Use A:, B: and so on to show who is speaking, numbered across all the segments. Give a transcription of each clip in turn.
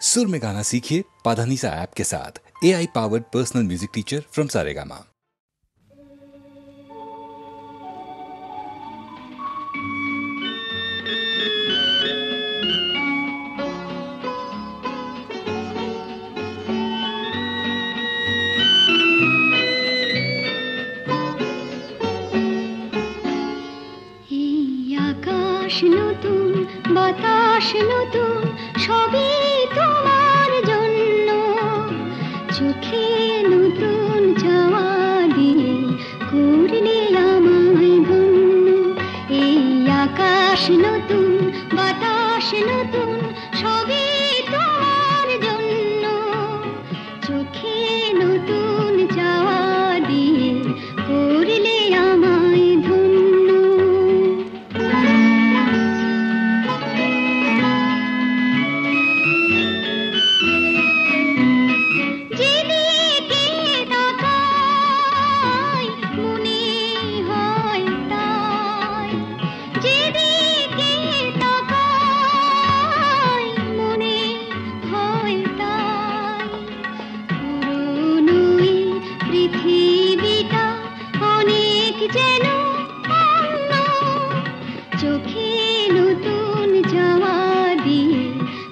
A: सुर में गाना सीखिए पाधानीसा ऐप के साथ। AI powered personal music teacher from Saregama.
B: আকাশ নতুন, বাতাস নতুন, সবই তোমার জন্য। চোখে নতুন চাওয়া দিয়ে করলে আমায় ধন্য। এই আকাশ নতুন, বাতাস নতুন, সবই তোমার জন্য। চোখে নতুন চাওয়া দিয়ে করলে আমায় ধন্য। পৃথিবীটা অনেক যেন অন্য। চোখে নতুন চাওয়া দিয়ে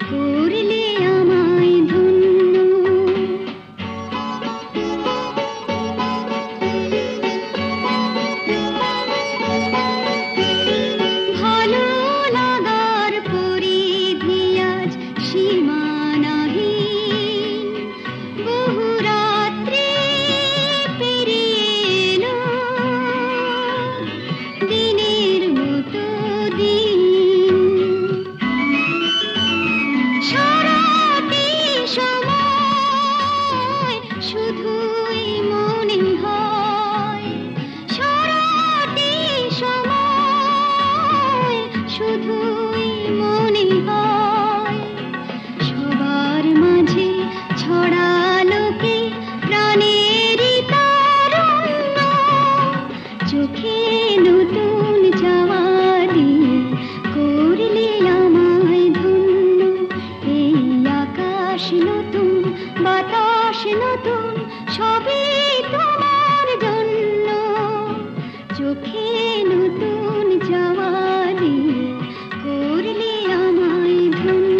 B: করলে আমায় ধন্য। ভালো লাগার পরিধি আজ সীমানাহীন। বহু রাত্রি পেরিয়ে এলো, দিনের মতো দিন। সারাটি সময় শুধুই মনে হয়, সারাটি সময় শুধুই মনে হয়। সবার মাঝে ছড়ালো কে প্রাণেরই তারুণ্য। চোখে নতুন চাওয়া দিয়ে করলে আমায় ধন্য। এই আকাশ নতুন, বাতাস নতুন, সবই তোমার জন্য। চোখে নতুন চাওয়া দিয়ে করলে আমায় ধন্য।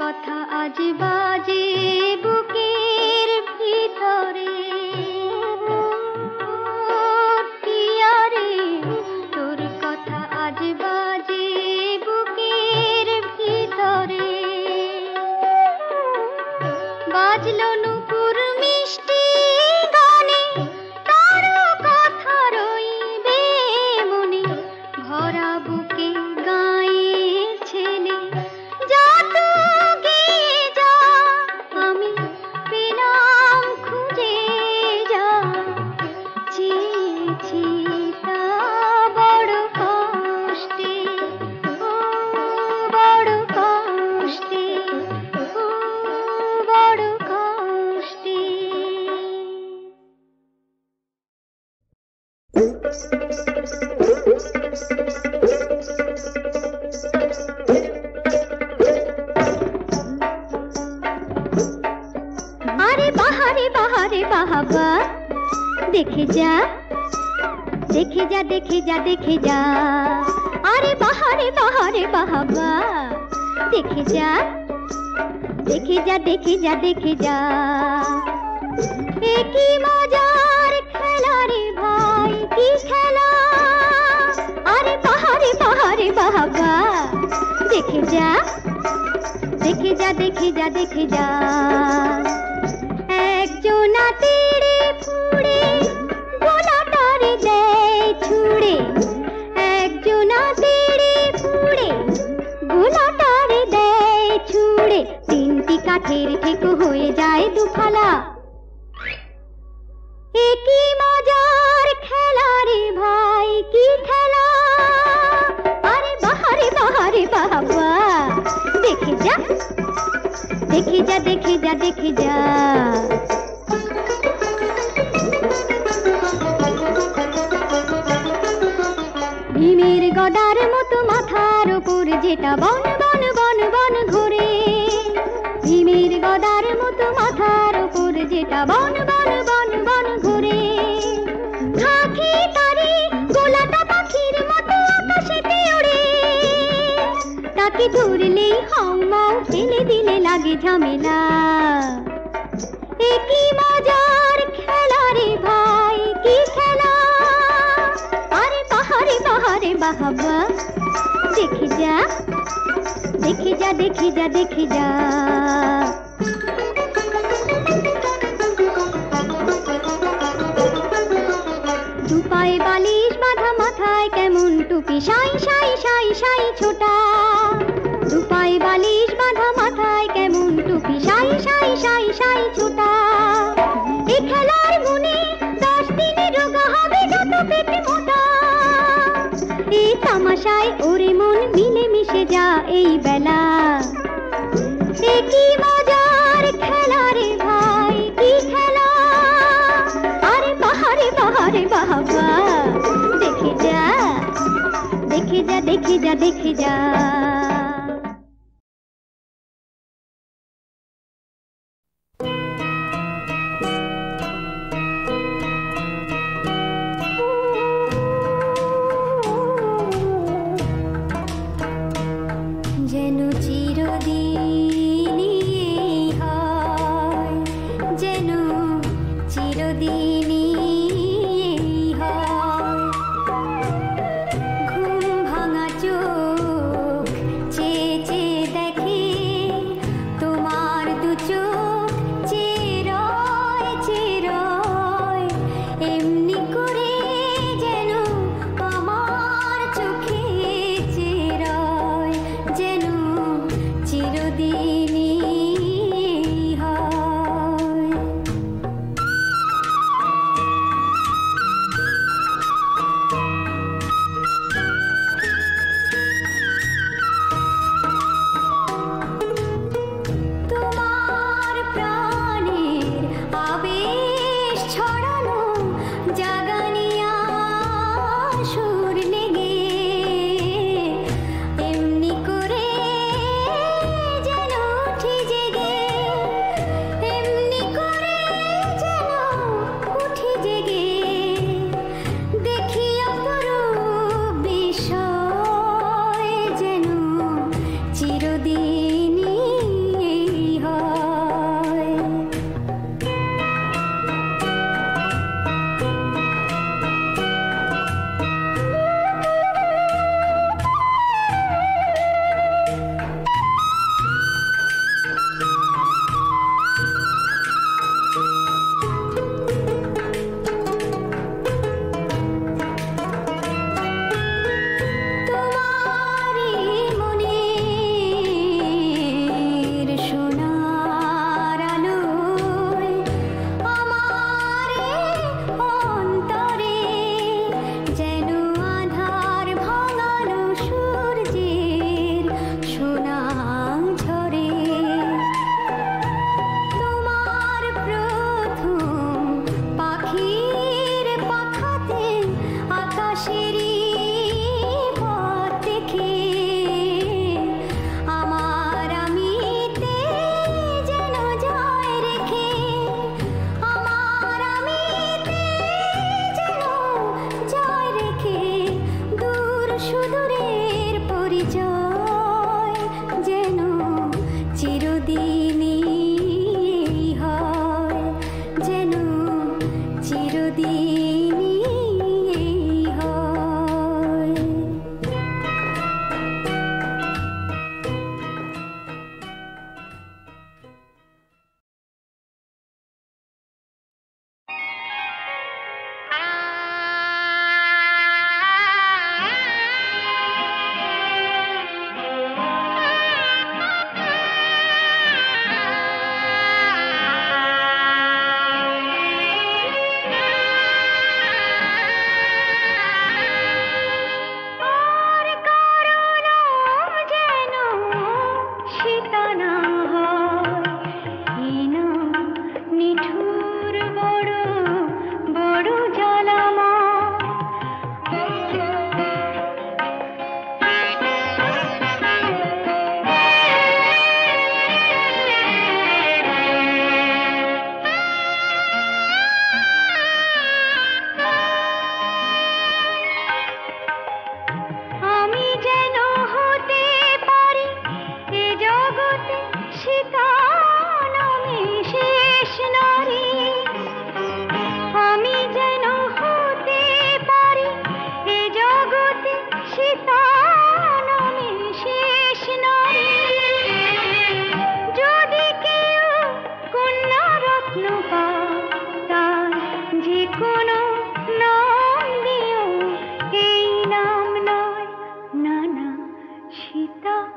B: কথা আজ বাজে বুকের ভিতরে টিয়ারে তোর কথা আজ বাজে বুকের ভিতরে বাজলো নুপুর মিষ্টি গানে তার কথা রইবে মনে ভরা বুকে গায়ে ছেলে যা তো গিয়ে যা আমি পেলাম খুঁজে যা চেয়েছি তা বড় কষ্টে ও বড় কষ্টে ও বড় কষ্টে আরে বাহারে বাহারে বাহাবা দেখে যা দেখে যা দেখে যা দেখে যা আরে বাহারে বাহারে বাহাবা দেখে যা দেখে যা দেখে যা দেখে যা এ কি মজার খেলা রে ভাই কি খেলা আরে বাহারে বাহারে বাহাবা দেখে যা দেখে যা দেখে যা দেখে যা একজনা তেড়ে ফুড়ে গোলাটারে দেয় ছুড়ে একজনা তেড়ে ফুড়ে গোলাটারে দেয় ছুড়ে তিনটি কাঠের ঠেকো হয়ে যায় দুফালা এ কি মজার খেলা রে ভাই কি খেলা আরে বাহারে বাহারে বাবা দেখে যা দেখে যা দেখে যা দেখে যা ভীমের গদার মতো মাথার উপর যেটা বন বন বন বন ঘোরে ভীমের গদার মতো মাথার উপর যেটা বন বন বন বন ঘোরে খাকি তারে গোলাটা পাখির মতো আকাশেতে ওড়ে তাকে ধরলেই হাউ মাউ ফেলে দিলে লাগে ঝামেলা এ কি মজার খেলা রে ভাই কি খেলা আরে বাহারে বাহারে বাহাবা দেখে যা দেখে যা দেখে যা দেখে যা দুপায়ে বালিশ বাঁধা মাথায় কেমন টুপি সাই সাই সাই সাই ছোটা দুপায়ে বালিশ বাঁধা মাথায় কেমন টুপি সাই সাই সাই সাই ছোটা এই খেলার মনে 10 দিনে রোগা হবে যত পেটে মোটা এই তামাশায় ওরে মন মিলে মিশে যা এই বেলা এ কি মজার খেলা রে ভাই কি খেলা আরে বাহারে বাহারে বাহাবা দেখে যা দেখে যা দেখে যা দেখে যা যেন চিরদিনই হয় যেন চিরদিনই হয় ঘুম ভাঙা চোখ চেয়ে চেয়ে দেখে তোমার দু চোখ চেরয় চেরয় এমনি করে যেন আমার চোখে চেরয় যেন চিরদিন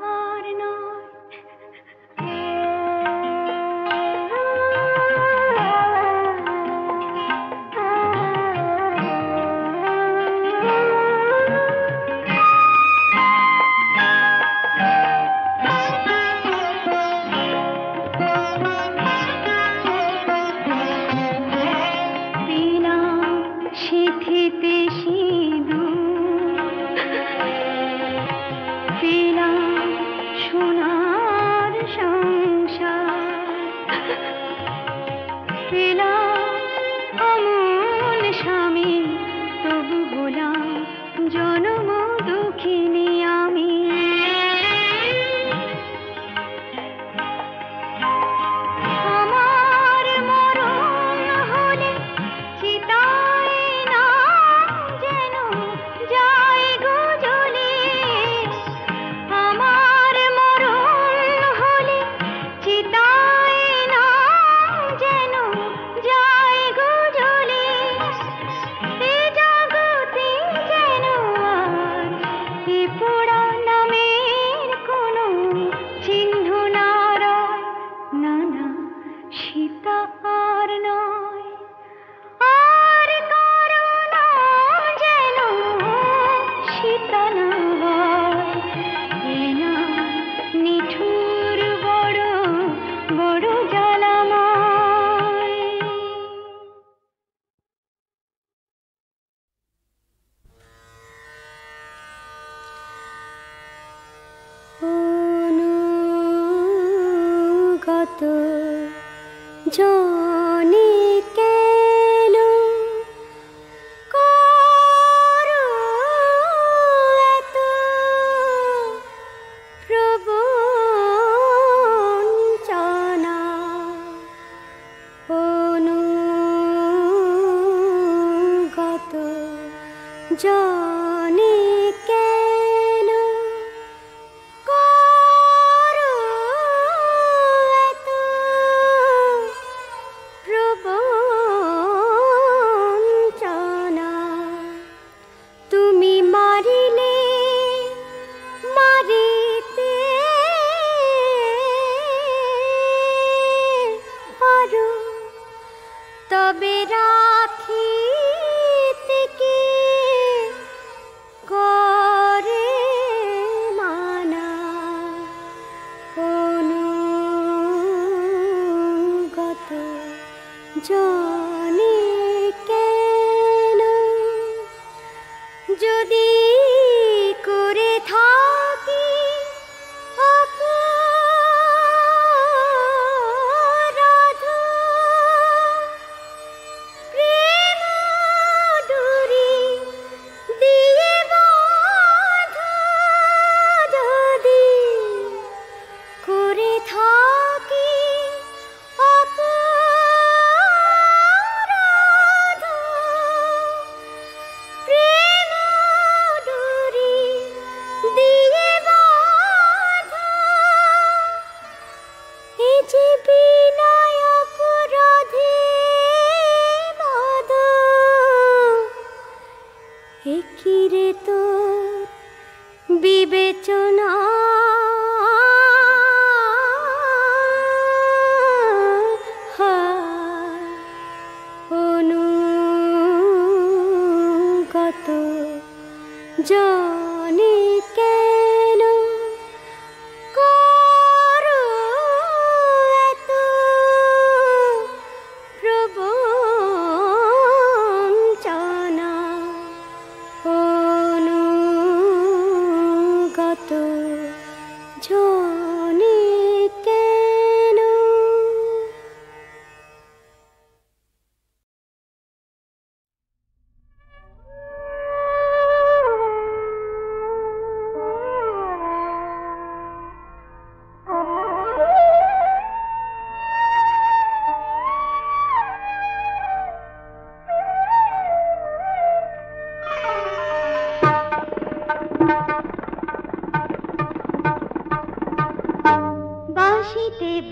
B: আর নয়।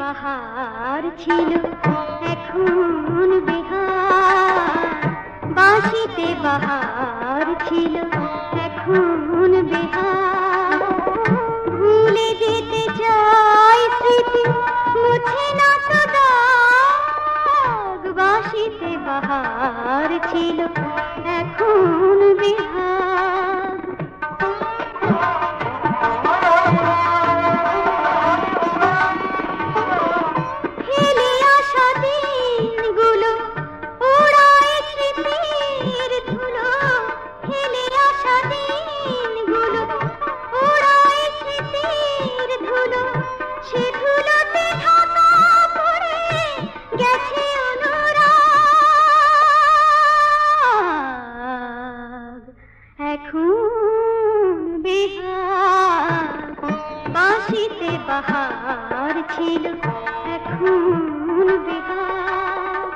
C: বাহার ছিল এখন বেহার, বাঁশিতে বাহার ছিল এখন বেহার, ভুলে যেতে চাই স্মৃতি মুছে না তো দাগ বাঁশিতে বাহার ছিল এখন বিহার হেলে আসা দিনগুলো ওড়ায় স্মৃতির ধুলো হেলে আসা দিনগুলো ওড়ায় স্মৃতির ধুলো সে ধুলোতে ঢাকা পড়ে গেছে অনুরাগ এখন বিহার বাঁশিতে বাহার ছিল এখন বিহার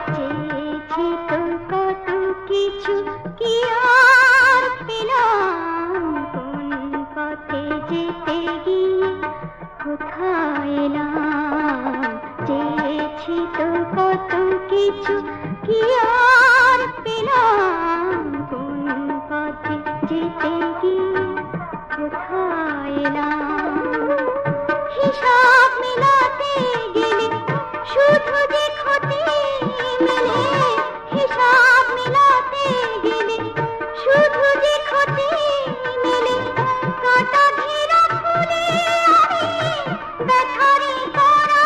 C: চেয়েছি তো কত কিছু কি আর পেলাম কোন পথে যেতে গিয়ে কোথায় এলাম চেয়েছি তো কত কিছু কি আর পেলাম কোন পথে যেতে গিয়ে কোথায় এলাম হিসাব মেলাতে গেলে শুধু যে ক্ষতি মেলে হিসাব মেলাতে গেলে শুধু যে ক্ষতি মেলে কাটা ঘেরা ফুলে আমি ব্যথারে পরাগ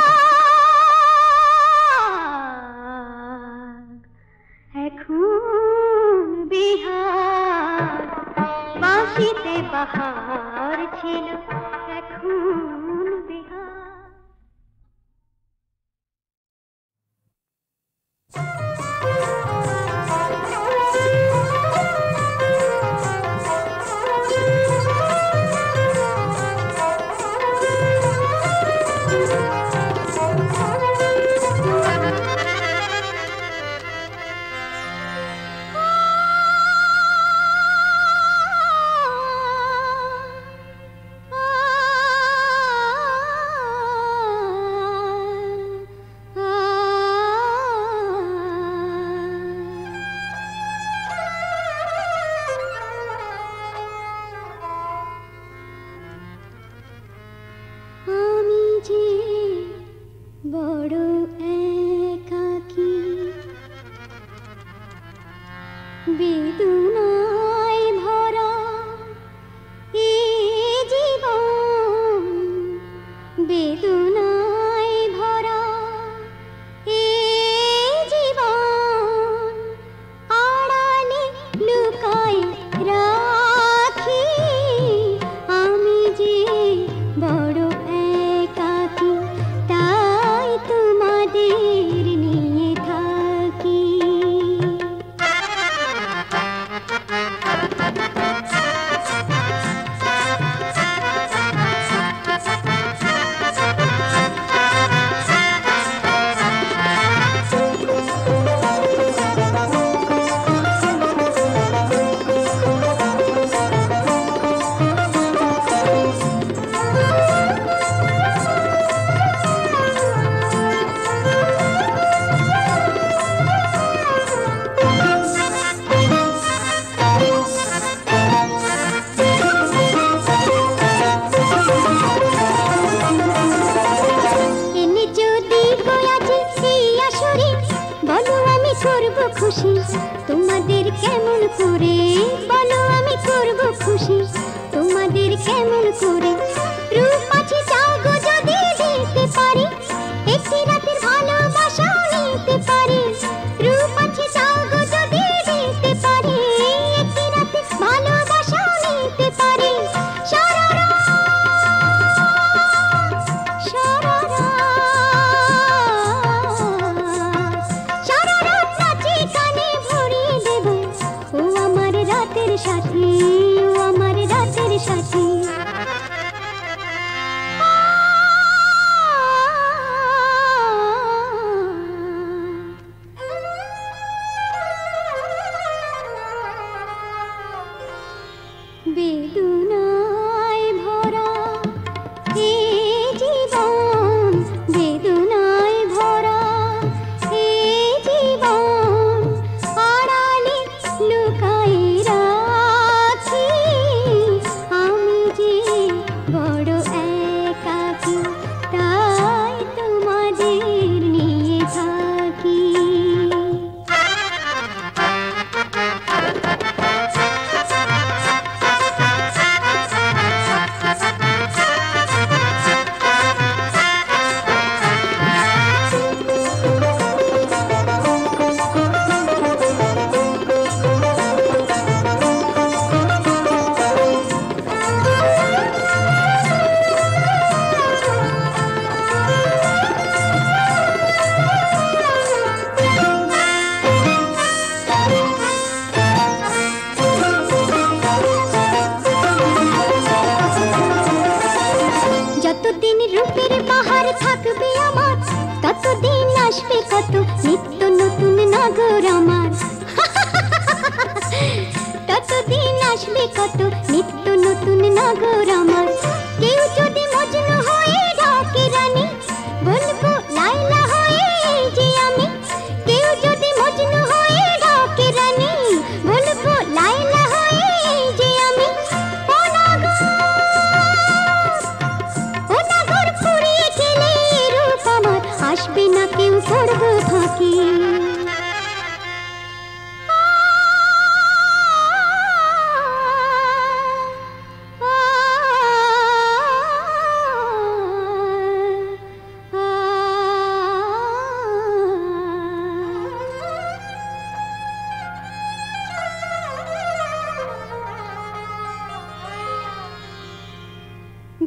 C: এখন বিহার বাঁশিতে বাহার ছিল এখন বিহার আমি যে বড় একাকী বেদনায় ভরা এ জীবন বেদনায় ভরা এ জীবন আড়ালে লুকায় রাখি আমি যে বড় একাকী তাই তোমাদের নিয়ে থাকি এনে যদি গয়াছে সেই আসরে বলো আমি করব খুশি তোমাদের কেমন করে বলো আমি করব খুশি তোমাদের কেমন করে রূপ আছে চাও গো যদি দিতে পারি একটি রাতের ভালোবাসা নিতে পারি রূপ আছে চাও গো যদি দিতে পারি একটি রাতের ভালোবাসা নিতে পারি সারা রাত নাচে গানে ভরিয়ে দেব ও আমার রাতের সাথী ও আমার রাতের সাথী বেদনায় ভরা এ জীবন বেদনায় ভরা এ জীবন আর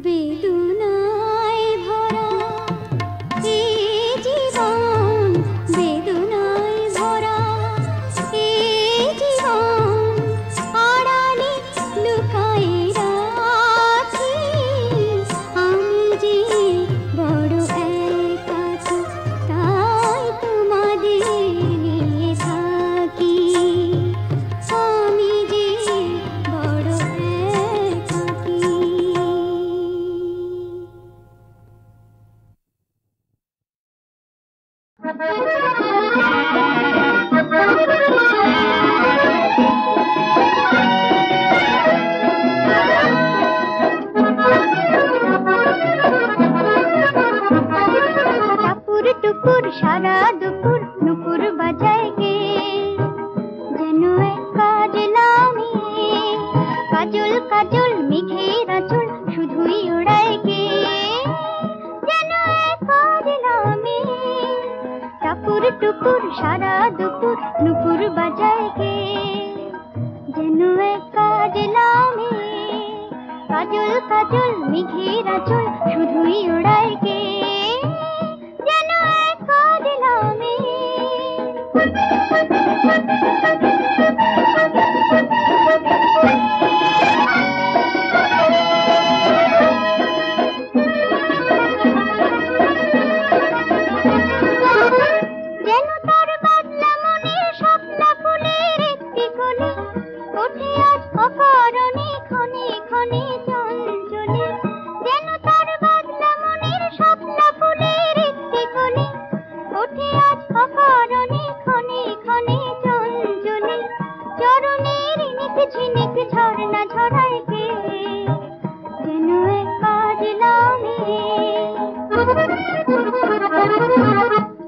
C: বেদনায় ভরা এ জীবন, বেদনায় ভরা এ জীবন, আড়ালে লুকায়ে রাখি আমি যে বড় একাকী, তাই তোমাদের নিয়ে থাকি আমি যে বড় একাকী। টাপুর টুপুর সারা দুপুর নুপুর বাজায় গে, যেন এক কাজলা মেয়ে, কাজল কাজল মেঘের আঁচল শুধুই ওড়ায় গে, যেন এক কাজলা মেয়ে। টাপুর টুপুর সারা দুপুর নুপুর বাজায় গে, যেন এক কাজলা মেয়ে, কাজল কাজল মেঘের আঁচল শুধুই ওড়ায় গে, যেন এক কাজলা মেয়ে। যেন তার বাদলা মনের শাপলা ফুলের একটি কলি, ওঠে আজ অকারণে ক্ষণে ক্ষণে চঞ্চলে। যেন তার বাদলা মনের শাপলা ফুলের একটি কলি, ওঠে আজ অকারণে ক্ষণে ক্ষণে চঞ্চলে। চরণের নিক ঝিনিক ঝর্ণা ঝরায় গে, যেন এক কাজলা মেয়ে।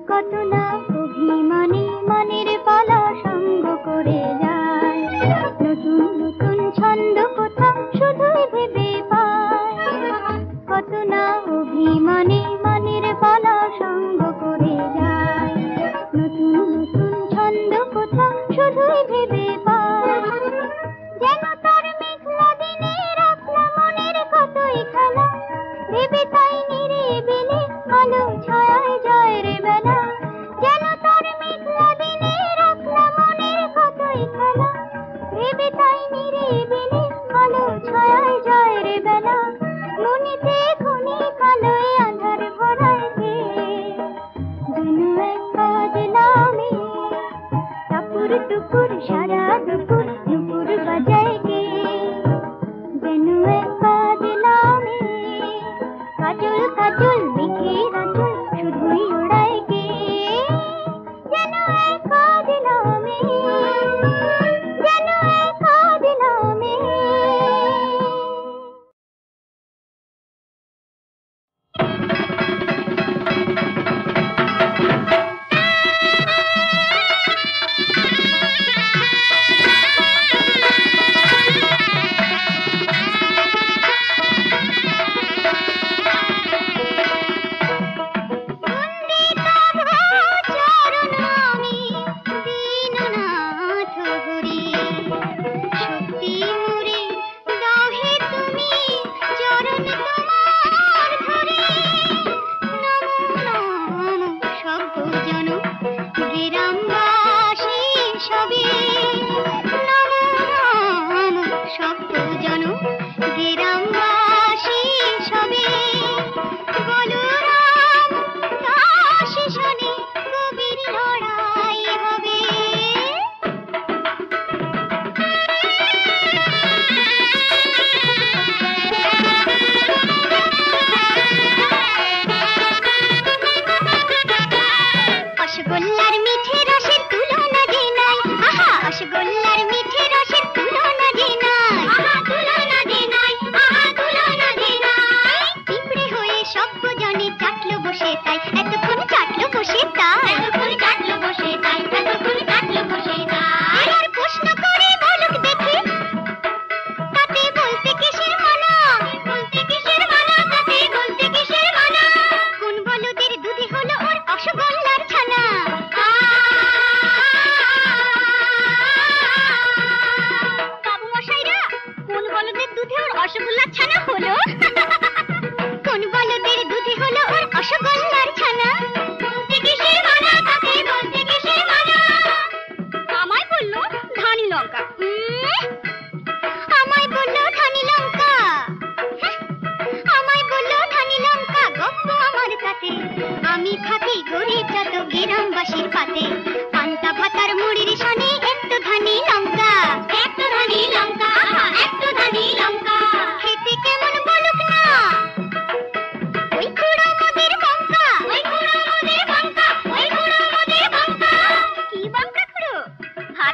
C: কত না অভিমানে মনের পালা সঙ্গ করে যায়, নতুন নতুন ছন্দ কোথাও শুধুই ভেবে পায়। কত না অভিমানে মনের পালা সঙ্গ করে যায়, নতুন নতুন ছন্দ কোথাও শুধুই ভেবে পায়। যেন তার মেঘলা দিনে রাখলা মনের কতই খেলা, ভেবে তাই নিরিবিলি আলো ছায়ায় যায় রে বেলা। যেন তার মেঘলা দিনে রাখলা মনের কতই খেলা, ভেবে তাই নিরিবিলি আলো ছায়ায় যায় রে বেলা। মনেতে খনি কালোয় আঁধার ভরায় গে, যেন এক কাজলা মেয়ে। টাপুর টুপুর সারা দুপুর নুপুর বাজায় গে, যেন এক কাজলা মেয়ে, কাজল কাজল মেঘের আঁচল শুধুই ওড়ায় গে, যেন এক কাজলা মেয়ে, যেন এক কাজলা মেয়ে।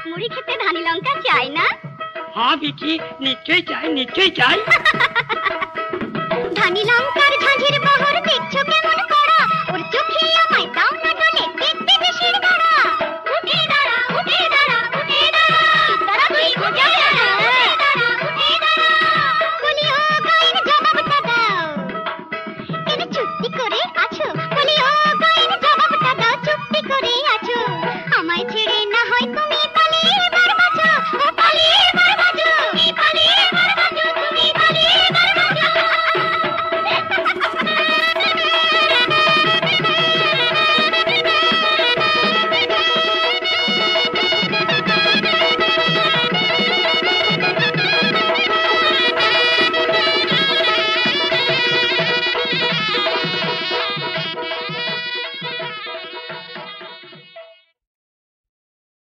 B: ভাত মুড়ি খেতে ধানি লঙ্কা চাই না?
D: হ্যাঁ বিটি, নিশ্চয়ই চাই, নিশ্চয়ই চাই।
B: ধানি লঙ্কার ঝাঁঝির বহর দেখছো কেমন